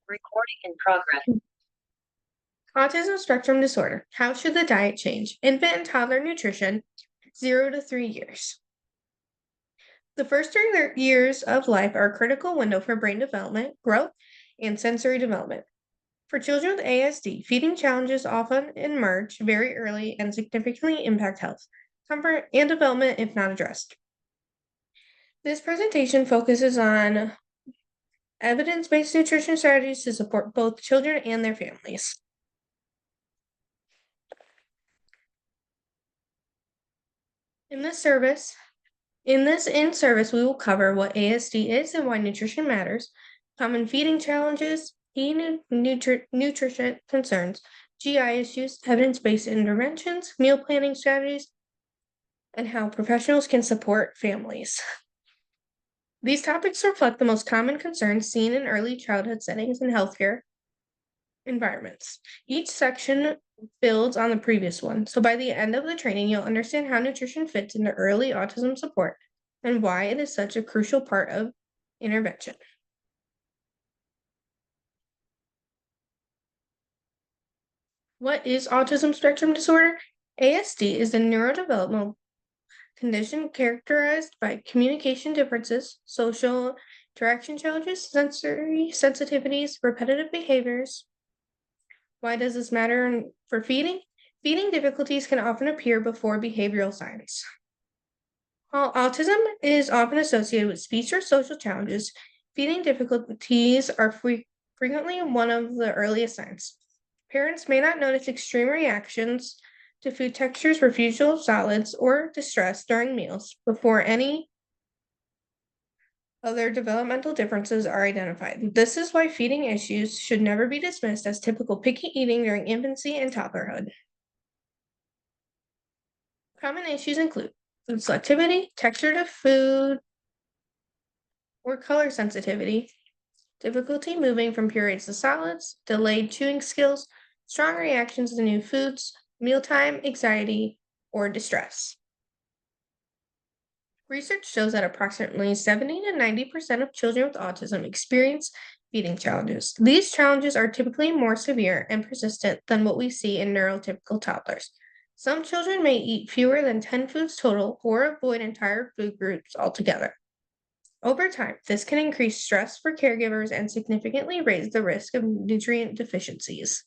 Recording in progress. Autism Spectrum Disorder. How should the diet change? Infant and toddler nutrition, 0 to 3 years. The first 3 years of life are a critical window for brain development, growth, and sensory development. For children with ASD, feeding challenges often emerge very early and significantly impact health, comfort, and development if not addressed. This presentation focuses on evidence-based nutrition strategies to support both children and their families. In this in-service, we will cover what ASD is and why nutrition matters, common feeding challenges, key nutrition concerns, GI issues, evidence-based interventions, meal planning strategies, and how professionals can support families. These topics reflect the most common concerns seen in early childhood settings and healthcare environments. Each section builds on the previous one, so by the end of the training, you'll understand how nutrition fits into early autism support and why it is such a crucial part of intervention. What is autism spectrum disorder? ASD is a neurodevelopmental condition characterized by communication differences, social interaction challenges, sensory sensitivities, repetitive behaviors. Why does this matter for feeding? Feeding difficulties can often appear before behavioral signs. While autism is often associated with speech or social challenges, feeding difficulties are frequently one of the earliest signs. Parents may not notice extreme reactions to food textures, refusal of solids, or distress during meals before any other developmental differences are identified. This is why feeding issues should never be dismissed as typical picky eating during infancy and toddlerhood. Common issues include food selectivity, texture to food, or color sensitivity, difficulty moving from purees to solids, delayed chewing skills, strong reactions to new foods, mealtime anxiety, or distress. Research shows that approximately 70 to 90% of children with autism experience feeding challenges. These challenges are typically more severe and persistent than what we see in neurotypical toddlers. Some children may eat fewer than 10 foods total or avoid entire food groups altogether. Over time, this can increase stress for caregivers and significantly raise the risk of nutrient deficiencies.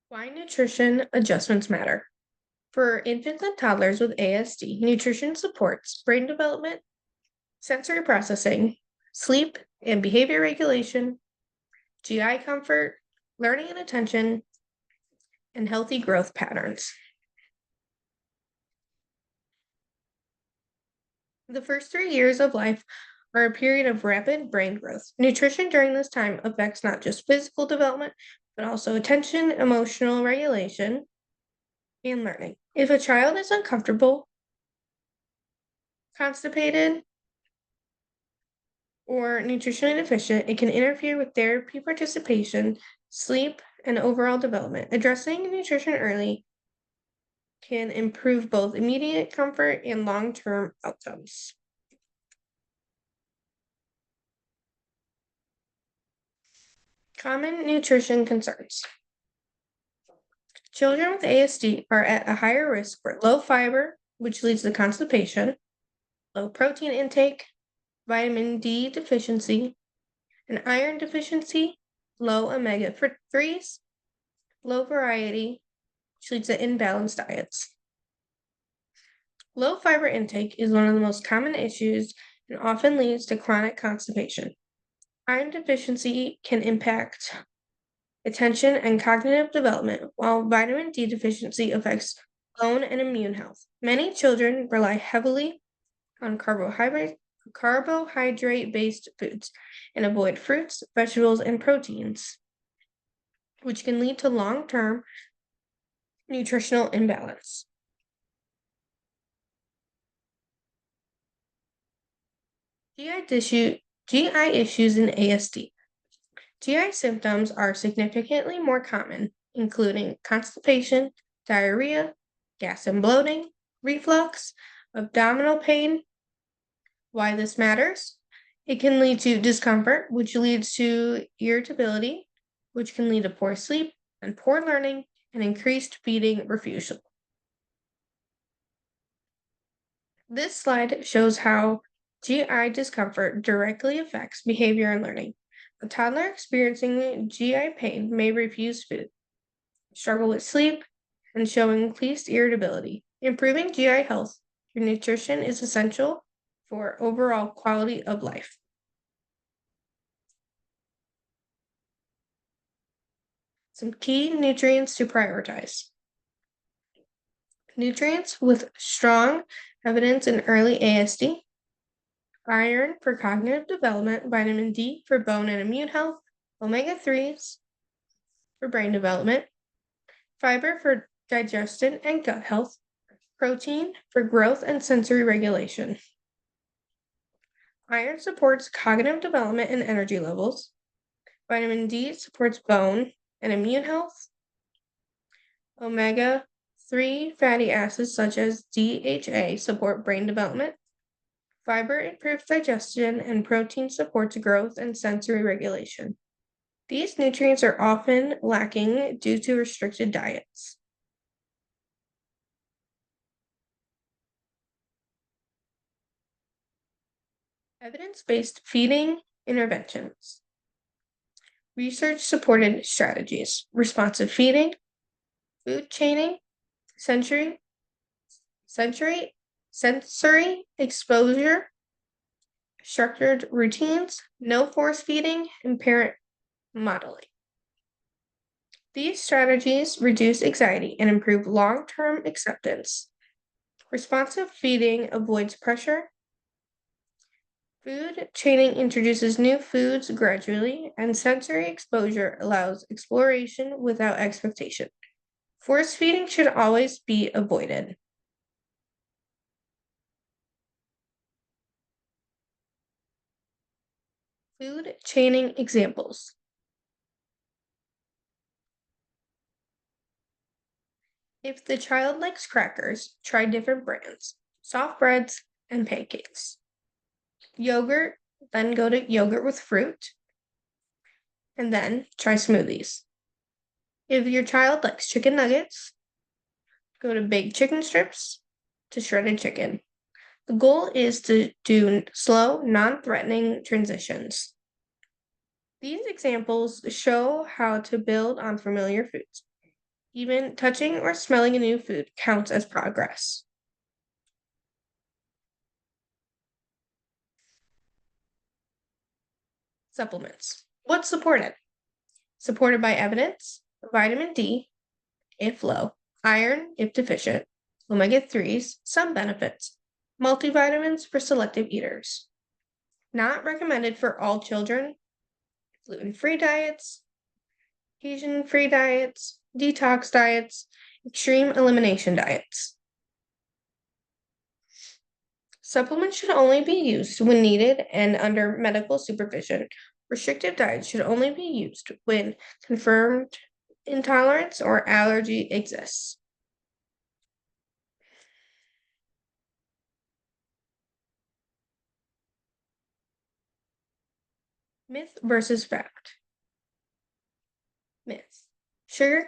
Why nutrition adjustments matter. For infants and toddlers with ASD, nutrition supports brain development, sensory processing, sleep and behavior regulation, GI comfort, learning and attention, and healthy growth patterns. The first 3 years of life are a period of rapid brain growth. Nutrition during this time affects not just physical development, but also attention, emotional regulation, and learning. If a child is uncomfortable, constipated, or nutritionally deficient, it can interfere with therapy participation, sleep, and overall development. Addressing nutrition early can improve both immediate comfort and long-term outcomes. Common nutrition concerns. Children with ASD are at a higher risk for low fiber, which leads to constipation, low protein intake, vitamin D deficiency, an iron deficiency, low omega-3s, low variety, which leads to imbalanced diets. Low fiber intake is one of the most common issues and often leads to chronic constipation. Iron deficiency can impact attention and cognitive development, while vitamin D deficiency affects bone and immune health. Many children rely heavily on carbohydrate-based foods and avoid fruits, vegetables, and proteins, which can lead to long-term nutritional imbalance. GI issues in ASD. GI symptoms are significantly more common, including constipation, diarrhea, gas and bloating, reflux, abdominal pain, Why this matters? It can lead to discomfort, which leads to irritability, which can lead to poor sleep and poor learning and increased feeding refusal. This slide shows how GI discomfort directly affects behavior and learning. A toddler experiencing GI pain may refuse food, struggle with sleep, and show increased irritability. Improving GI health through nutrition is essential for overall quality of life. Some key nutrients to prioritize. Nutrients with strong evidence in early ASD, iron for cognitive development, vitamin D for bone and immune health, omega-3s for brain development, fiber for digestion and gut health, protein for growth and sensory regulation. Iron supports cognitive development and energy levels. Vitamin D supports bone and immune health. Omega-3 fatty acids such as DHA support brain development. Fiber improves digestion, and protein supports growth and sensory regulation. These nutrients are often lacking due to restricted diets. Evidence-based feeding interventions. Research-supported strategies. Responsive feeding, food chaining, sensory exposure, structured routines, no force feeding, and parent modeling. These strategies reduce anxiety and improve long-term acceptance. Responsive feeding avoids pressure. Food chaining introduces new foods gradually, and sensory exposure allows exploration without expectation. Force feeding should always be avoided. Food chaining examples. If the child likes crackers, try different brands, soft breads, and pancakes. Yogurt, then go to yogurt with fruit, and then try smoothies. If your child likes chicken nuggets, go to baked chicken strips to shredded chicken. The goal is to do slow, non-threatening transitions. These examples show how to build on familiar foods. Even touching or smelling a new food counts as progress. Supplements. What's supported? Supported by evidence, vitamin D, if low, iron, if deficient, omega-3s, some benefits, multivitamins for selective eaters. Not recommended for all children, gluten-free diets, Asian-free diets, detox diets, extreme elimination diets. Supplements should only be used when needed and under medical supervision. Restrictive diets should only be used when confirmed intolerance or allergy exists. Myth versus fact. Myth. Sugar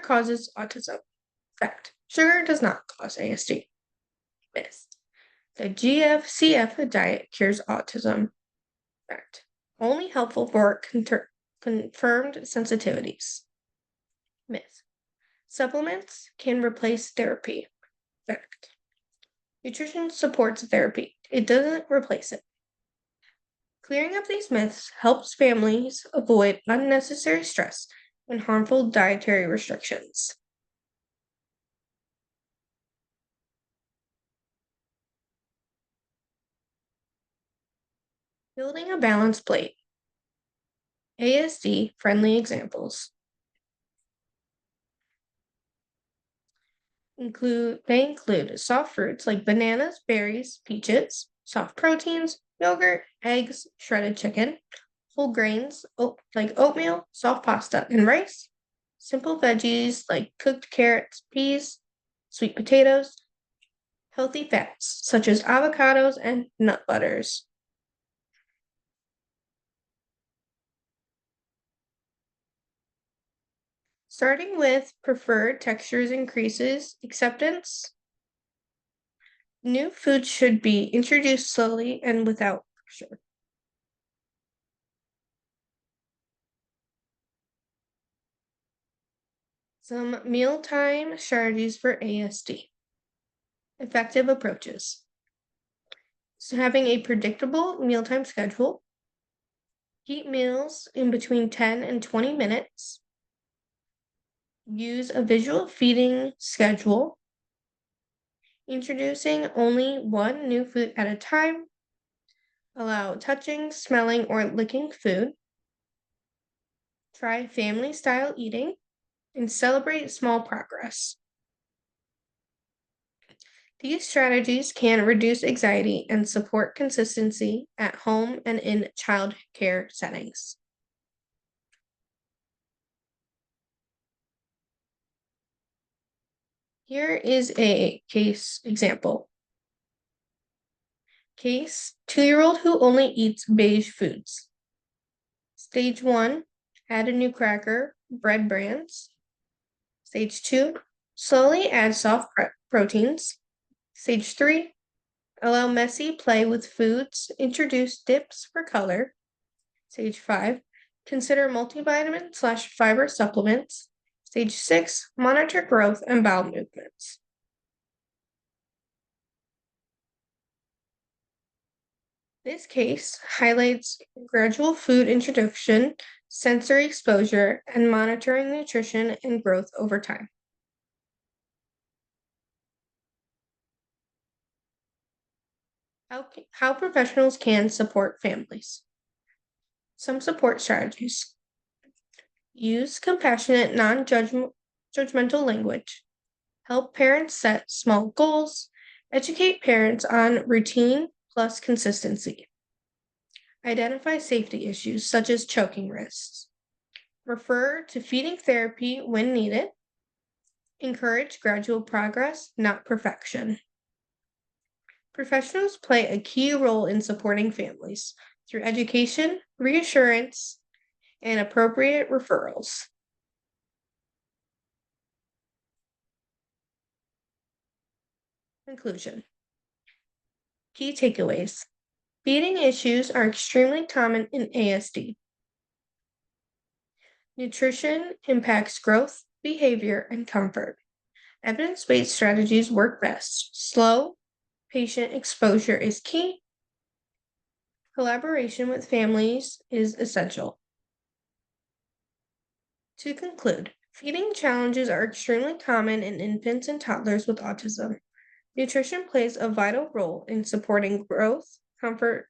causes autism. Fact. Sugar does not cause ASD. Myth. The GFCF diet cures autism. Fact. Only helpful for confirmed sensitivities. Myth. Supplements can replace therapy. Fact. Nutrition supports therapy. It doesn't replace it. Clearing up these myths helps families avoid unnecessary stress and harmful dietary restrictions. Building a balanced plate. ASD friendly examples include soft fruits like bananas, berries, peaches, soft proteins, yogurt, eggs, shredded chicken, whole grains like oatmeal, soft pasta, and rice, simple veggies like cooked carrots, peas, sweet potatoes, healthy fats, such as avocados and nut butters. Starting with preferred textures increases acceptance. New foods should be introduced slowly and without pressure. Some mealtime strategies for ASD. Effective approaches. So having a predictable mealtime schedule. Eat meals in between 10 and 20 minutes. Use a visual feeding schedule. Introducing only one new food at a time. Allow touching, smelling, or licking food. Try family style eating and celebrate small progress. These strategies can reduce anxiety and support consistency at home and in child care settings. Here is a case example. Case 2-year-old who only eats beige foods. Stage 1, add a new cracker, bread brands. Stage 2, slowly add soft proteins. Stage 3, allow messy play with foods, introduce dips for color. Stage 5, consider multivitamin/fiber supplements. Stage 6, monitor growth and bowel movements. This case highlights gradual food introduction, sensory exposure, and monitoring nutrition and growth over time. How professionals can support families. Some support strategies. Use compassionate, non-judgmental language. Help parents set small goals. Educate parents on routine plus consistency. Identify safety issues such as choking risks. Refer to feeding therapy when needed. Encourage gradual progress, not perfection. Professionals play a key role in supporting families through education, reassurance, and appropriate referrals. Conclusion. Key takeaways. Feeding issues are extremely common in ASD. Nutrition impacts growth, behavior, and comfort. Evidence-based strategies work best. Slow, patient exposure is key. Collaboration with families is essential. To conclude, feeding challenges are extremely common in infants and toddlers with autism. Nutrition plays a vital role in supporting growth, comfort,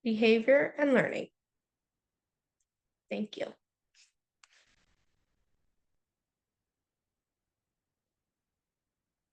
behavior, and learning. Thank you.